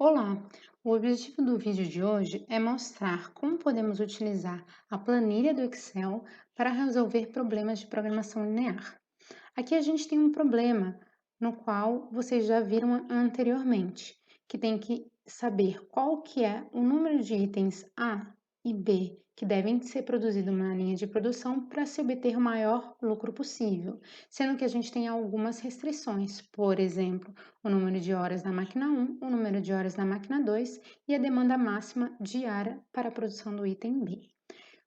Olá! O objetivo do vídeo de hoje é mostrar como podemos utilizar a planilha do Excel para resolver problemas de programação linear. Aqui a gente tem um problema no qual vocês já viram anteriormente, que tem que saber qual que é o número de itens A e B que devem ser produzidos na linha de produção para se obter o maior lucro possível, sendo que a gente tem algumas restrições, por exemplo, o número de horas na máquina 1, o número de horas na máquina 2 e a demanda máxima diária para a produção do item B.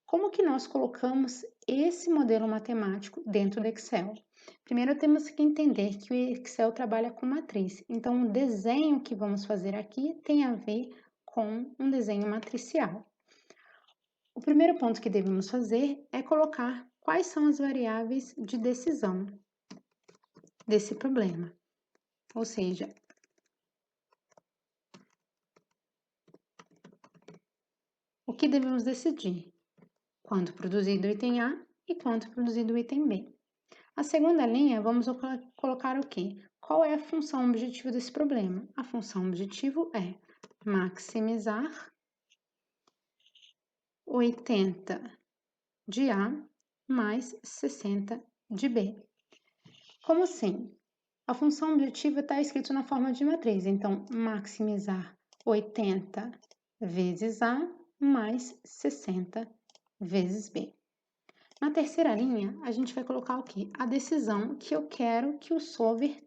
Como que nós colocamos esse modelo matemático dentro do Excel? Primeiro temos que entender que o Excel trabalha com matriz, então o desenho que vamos fazer aqui tem a ver com um desenho matricial. O primeiro ponto que devemos fazer é colocar quais são as variáveis de decisão desse problema, ou seja, o que devemos decidir, quanto produzido o item A e quanto produzido o item B. A segunda linha, vamos colocar o quê? Qual é a função objetivo desse problema? A função objetivo é maximizar 80 de A mais 60 de B. Como assim? A função objetiva está escrito na forma de matriz, então maximizar 80 vezes A mais 60 vezes B. Na terceira linha, a gente vai colocar o quê? A decisão que eu quero que o solver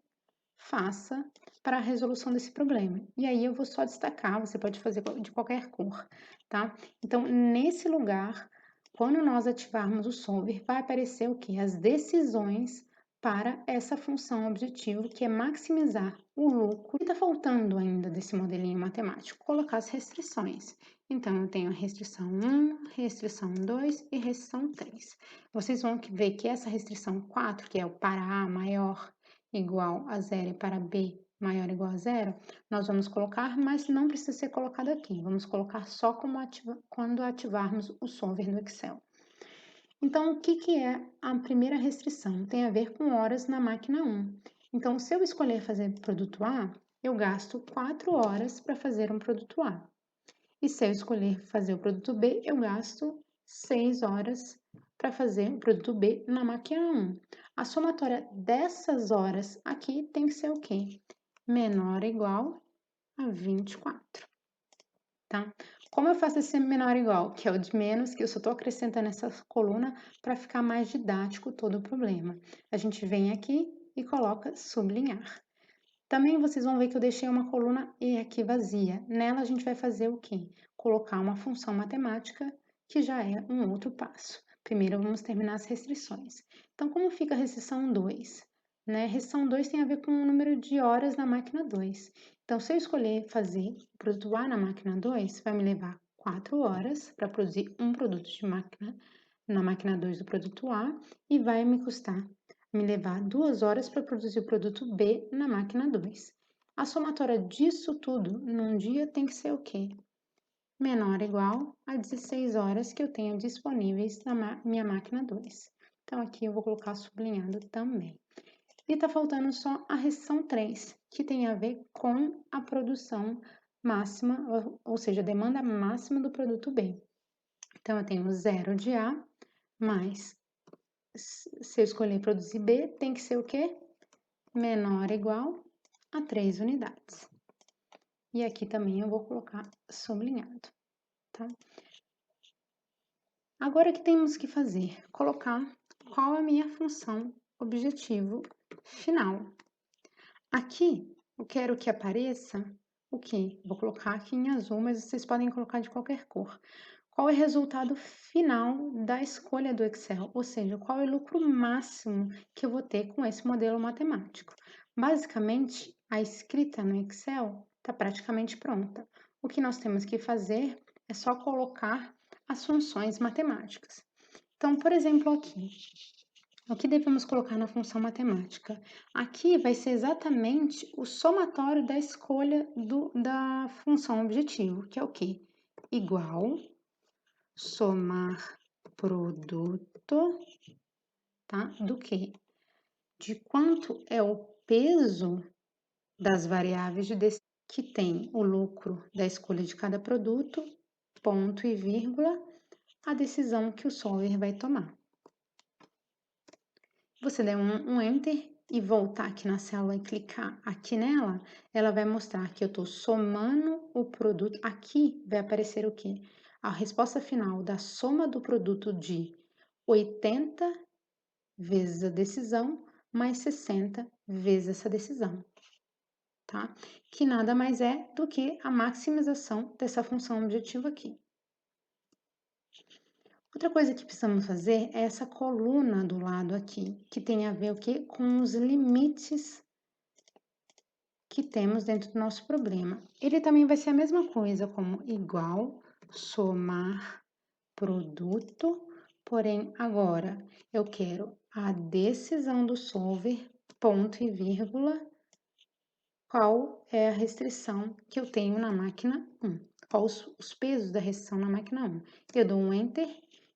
faça para a resolução desse problema. E aí eu vou só destacar, você pode fazer de qualquer cor, tá? Então, nesse lugar, quando nós ativarmos o solver, vai aparecer o quê? As decisões para essa função objetivo, que é maximizar o lucro. E está faltando ainda desse modelinho matemático? Colocar as restrições. Então, eu tenho a restrição 1, restrição 2 e restrição 3. Vocês vão ver que essa restrição 4, que é o para A maior igual a zero e para B maior ou igual a zero, nós vamos colocar, mas não precisa ser colocado aqui. Vamos colocar só quando ativarmos o solver no Excel. Então, o que é a primeira restrição? Tem a ver com horas na máquina 1. Então, se eu escolher fazer produto A, eu gasto 4 horas para fazer um produto A. E se eu escolher fazer o produto B, eu gasto 6 horas para fazer o produto B na máquina 1. A somatória dessas horas aqui tem que ser o quê? Menor ou igual a 24, tá? Como eu faço esse menor ou igual? Que é o de menos, que eu só estou acrescentando essa coluna para ficar mais didático todo o problema. A gente vem aqui e coloca sublinhar. Também vocês vão ver que eu deixei uma coluna E aqui vazia. Nela a gente vai fazer o quê? Colocar uma função matemática, que já é um outro passo. Primeiro vamos terminar as restrições. Então, como fica a restrição 2? Restrição 2 tem a ver com o número de horas na máquina 2. Então, se eu escolher fazer o produto A na máquina 2, vai me levar 4 horas para produzir um produto de máquina na máquina 2 do produto A e vai me custar me levar 2 horas para produzir o produto B na máquina 2. A somatória disso tudo num dia tem que ser o quê? Menor ou igual a 16 horas que eu tenho disponíveis na minha máquina 2. Então, aqui eu vou colocar sublinhado também. E está faltando só a restrição 3, que tem a ver com a produção máxima, ou seja, a demanda máxima do produto B. Então, eu tenho 0 de A mais, se eu escolher produzir B, tem que ser o quê? Menor ou igual a 3 unidades. E aqui também eu vou colocar sublinhado, tá? Agora o que temos que fazer? Colocar qual é a minha função objetivo final. Aqui, eu quero que apareça o quê? Vou colocar aqui em azul, mas vocês podem colocar de qualquer cor. Qual é o resultado final da escolha do Excel? Ou seja, qual é o lucro máximo que eu vou ter com esse modelo matemático? Basicamente, a escrita no Excel está praticamente pronta. O que nós temos que fazer é só colocar as funções matemáticas. Então, por exemplo, aqui, o que devemos colocar na função matemática? Aqui vai ser exatamente o somatório da escolha da função objetivo, que é o quê? Igual somar produto, tá? Do quê? De quanto é o peso das variáveis de decisão. que tem o lucro da escolha de cada produto, ponto e vírgula, a decisão que o solver vai tomar. Você der um Enter e voltar aqui na célula e clicar aqui nela, ela vai mostrar que eu estou somando o produto. Aqui vai aparecer o quê? A resposta final da soma do produto de 80 vezes a decisão, mais 60 vezes essa decisão, tá? Que nada mais é do que a maximização dessa função objetiva aqui. Outra coisa que precisamos fazer é essa coluna do lado aqui, que tem a ver o quê? Com os limites que temos dentro do nosso problema. Ele também vai ser a mesma coisa, como igual, somar, produto, porém agora eu quero a decisão do solver, ponto e vírgula, qual é a restrição que eu tenho na máquina 1, qual os pesos da restrição na máquina 1. Eu dou um Enter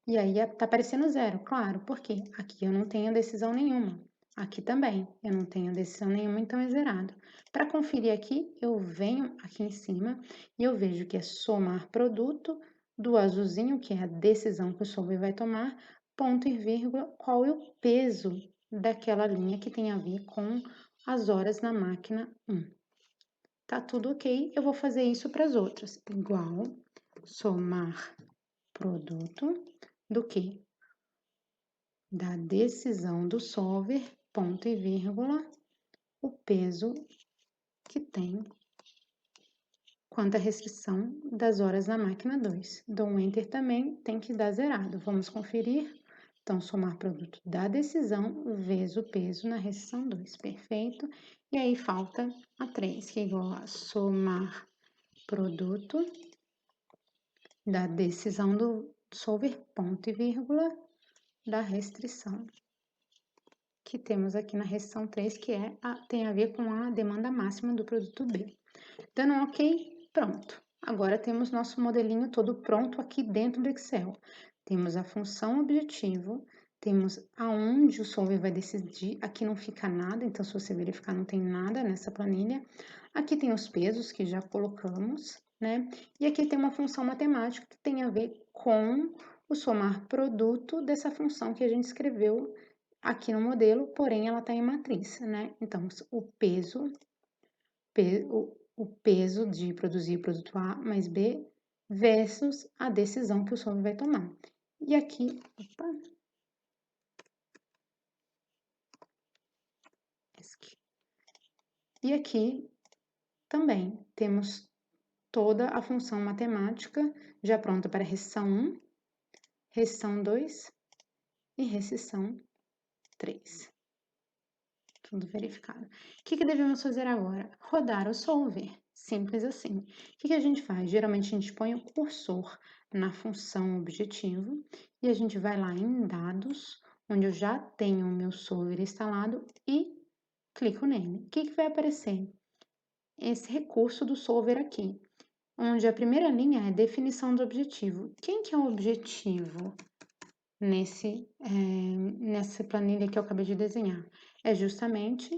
e aí tá aparecendo 0, claro, porque aqui eu não tenho decisão nenhuma. Aqui também eu não tenho decisão nenhuma, então é zerado. Para conferir aqui, eu venho aqui em cima e eu vejo que é somar produto do azulzinho, que é a decisão que o solver vai tomar, ponto e vírgula, qual é o peso daquela linha que tem a ver com as horas na máquina 1. Tá tudo ok, eu vou fazer isso para as outras. Igual, somar produto do que? Da decisão do solver, ponto e vírgula, o peso que tem quanto à restrição das horas na máquina 2. Dou um Enter também, tem que dar zerado. Vamos conferir. Então, somar produto da decisão vezes o peso na restrição 2. Perfeito. E aí, falta a 3, que é igual a somar produto da decisão do solver, ponto e vírgula, da restrição que temos aqui na restrição 3, que tem a ver com a demanda máxima do produto B. Dando um ok, pronto. Agora temos nosso modelinho todo pronto aqui dentro do Excel. Temos a função objetivo, temos aonde o solver vai decidir, aqui não fica nada, então se você verificar não tem nada nessa planilha. Aqui tem os pesos que já colocamos, né? E aqui tem uma função matemática que tem a ver com o somar produto dessa função que a gente escreveu aqui no modelo, porém ela está em matriz, né? Então, o peso de produzir o produto A mais B versus a decisão que o solver vai tomar. E aqui, e aqui também temos toda a função matemática já pronta para restrição 1, restrição 2 e restrição 3. Tudo verificado. O que devemos fazer agora? Rodar o solver. Simples assim. O que a gente faz? Geralmente a gente põe o cursor na função objetivo e a gente vai lá em dados, onde eu já tenho o meu solver instalado e clico nele. O que vai aparecer? Esse recurso do solver aqui, onde a primeira linha é definição do objetivo. Quem que é o objetivo nessa planilha que eu acabei de desenhar? É justamente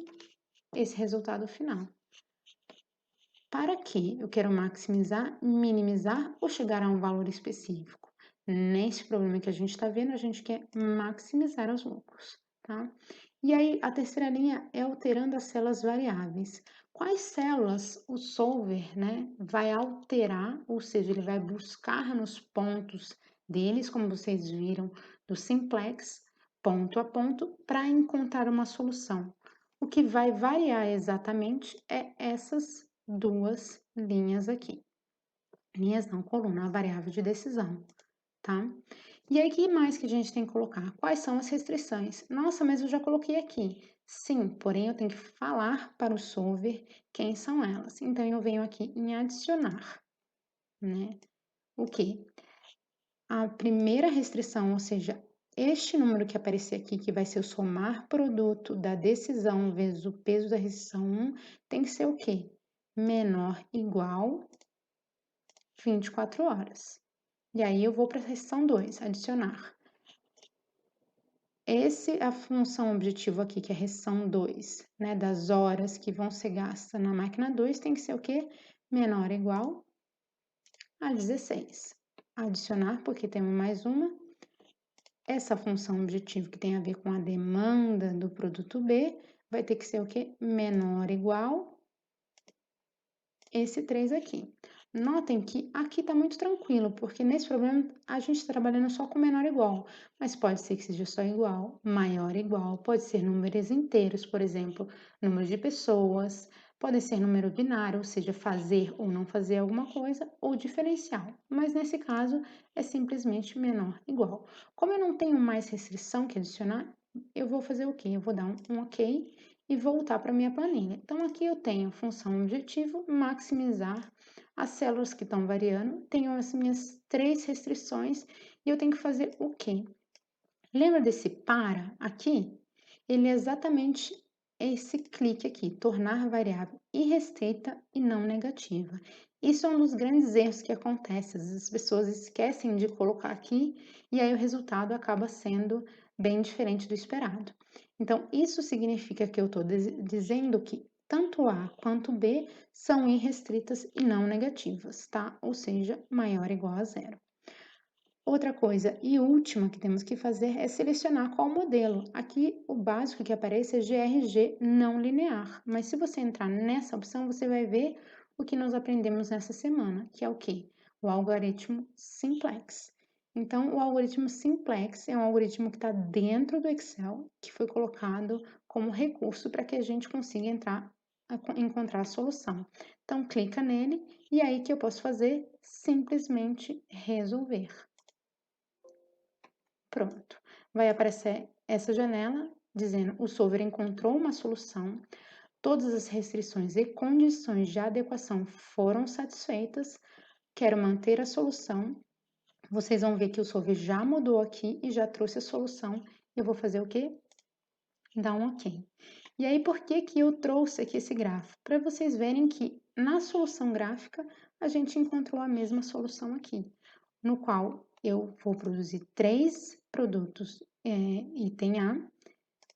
esse resultado final. Para que eu quero maximizar, minimizar ou chegar a um valor específico? Nesse problema que a gente está vendo, a gente quer maximizar os lucros, tá? E aí, a terceira linha é alterando as células variáveis. Quais células o solver, né, vai alterar, ou seja, ele vai buscar nos pontos deles, como vocês viram, do simplex, ponto a ponto, para encontrar uma solução. O que vai variar exatamente é essas duas linhas aqui. Linhas não, coluna, a variável de decisão, tá? E aí, o que mais que a gente tem que colocar? Quais são as restrições? Nossa, mas eu já coloquei aqui. Sim, porém eu tenho que falar para o solver quem são elas. Então, eu venho aqui em adicionar, né? O quê? A primeira restrição, ou seja, este número que aparecer aqui, que vai ser o somar produto da decisão vezes o peso da restrição 1, tem que ser o quê? Menor igual 24 horas. E aí eu vou para a restrição 2, adicionar. A função objetivo aqui, que é a restrição 2, né, das horas que vão ser gastas na máquina 2, tem que ser o quê? Menor ou igual a 16. Adicionar, porque temos mais uma. Essa função objetivo que tem a ver com a demanda do produto B, vai ter que ser o quê? Menor ou igual esse 3 aqui. Notem que aqui está muito tranquilo, porque nesse problema a gente está trabalhando só com menor ou igual, mas pode ser que seja só igual, maior ou igual, pode ser números inteiros, por exemplo, número de pessoas, pode ser número binário, ou seja, fazer ou não fazer alguma coisa, ou diferencial, mas nesse caso é simplesmente menor ou igual. Como eu não tenho mais restrição que adicionar, eu vou fazer o quê? Eu vou dar um OK e voltar para minha planilha. Então, aqui eu tenho função objetivo, maximizar as células que estão variando, tenho as minhas 3 restrições e eu tenho que fazer o quê? Lembra desse para aqui? Ele é exatamente esse clique aqui, tornar a variável irrestrita e não negativa. Isso é um dos grandes erros que acontece, as pessoas esquecem de colocar aqui e aí o resultado acaba sendo bem diferente do esperado. Então, isso significa que eu estou dizendo que tanto A quanto B são irrestritas e não negativas, tá? Ou seja, maior ou igual a zero. Outra coisa e última que temos que fazer é selecionar qual modelo. Aqui o básico que aparece é GRG não linear, mas se você entrar nessa opção, você vai ver o que nós aprendemos nessa semana, que é o quê? O algoritmo simplex. Então, o algoritmo simplex é um algoritmo que está dentro do Excel, que foi colocado como recurso para que a gente consiga encontrar a solução. Então, clica nele e aí que eu posso fazer? Simplesmente resolver. Pronto. Vai aparecer essa janela dizendo o solver encontrou uma solução, todas as restrições e condições de adequação foram satisfeitas, quero manter a solução. Vocês vão ver que o solver já mudou aqui e já trouxe a solução. Eu vou fazer o quê? Dar um OK. E aí, por que que eu trouxe aqui esse gráfico? Para vocês verem que na solução gráfica a gente encontrou a mesma solução aqui, no qual eu vou produzir 3 produtos item A,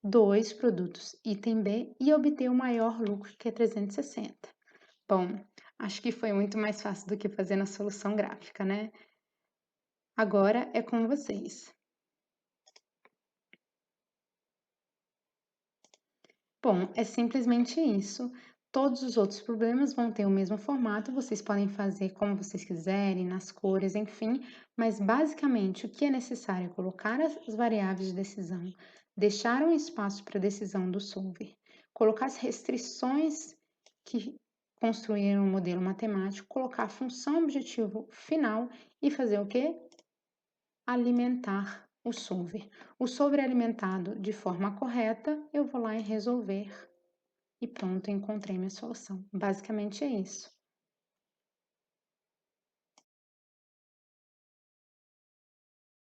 2 produtos item B e obter o maior lucro, que é 360. Bom, acho que foi muito mais fácil do que fazer na solução gráfica, né? Agora é com vocês. Bom, é simplesmente isso. Todos os outros problemas vão ter o mesmo formato, vocês podem fazer como vocês quiserem, nas cores, enfim, mas basicamente o que é necessário é colocar as variáveis de decisão, deixar um espaço para decisão do solver, colocar as restrições que construíram o modelo matemático, colocar a função objetivo final e fazer o quê? Alimentar o solver. O solver é alimentado de forma correta, eu vou lá em resolver e pronto, encontrei minha solução. Basicamente é isso.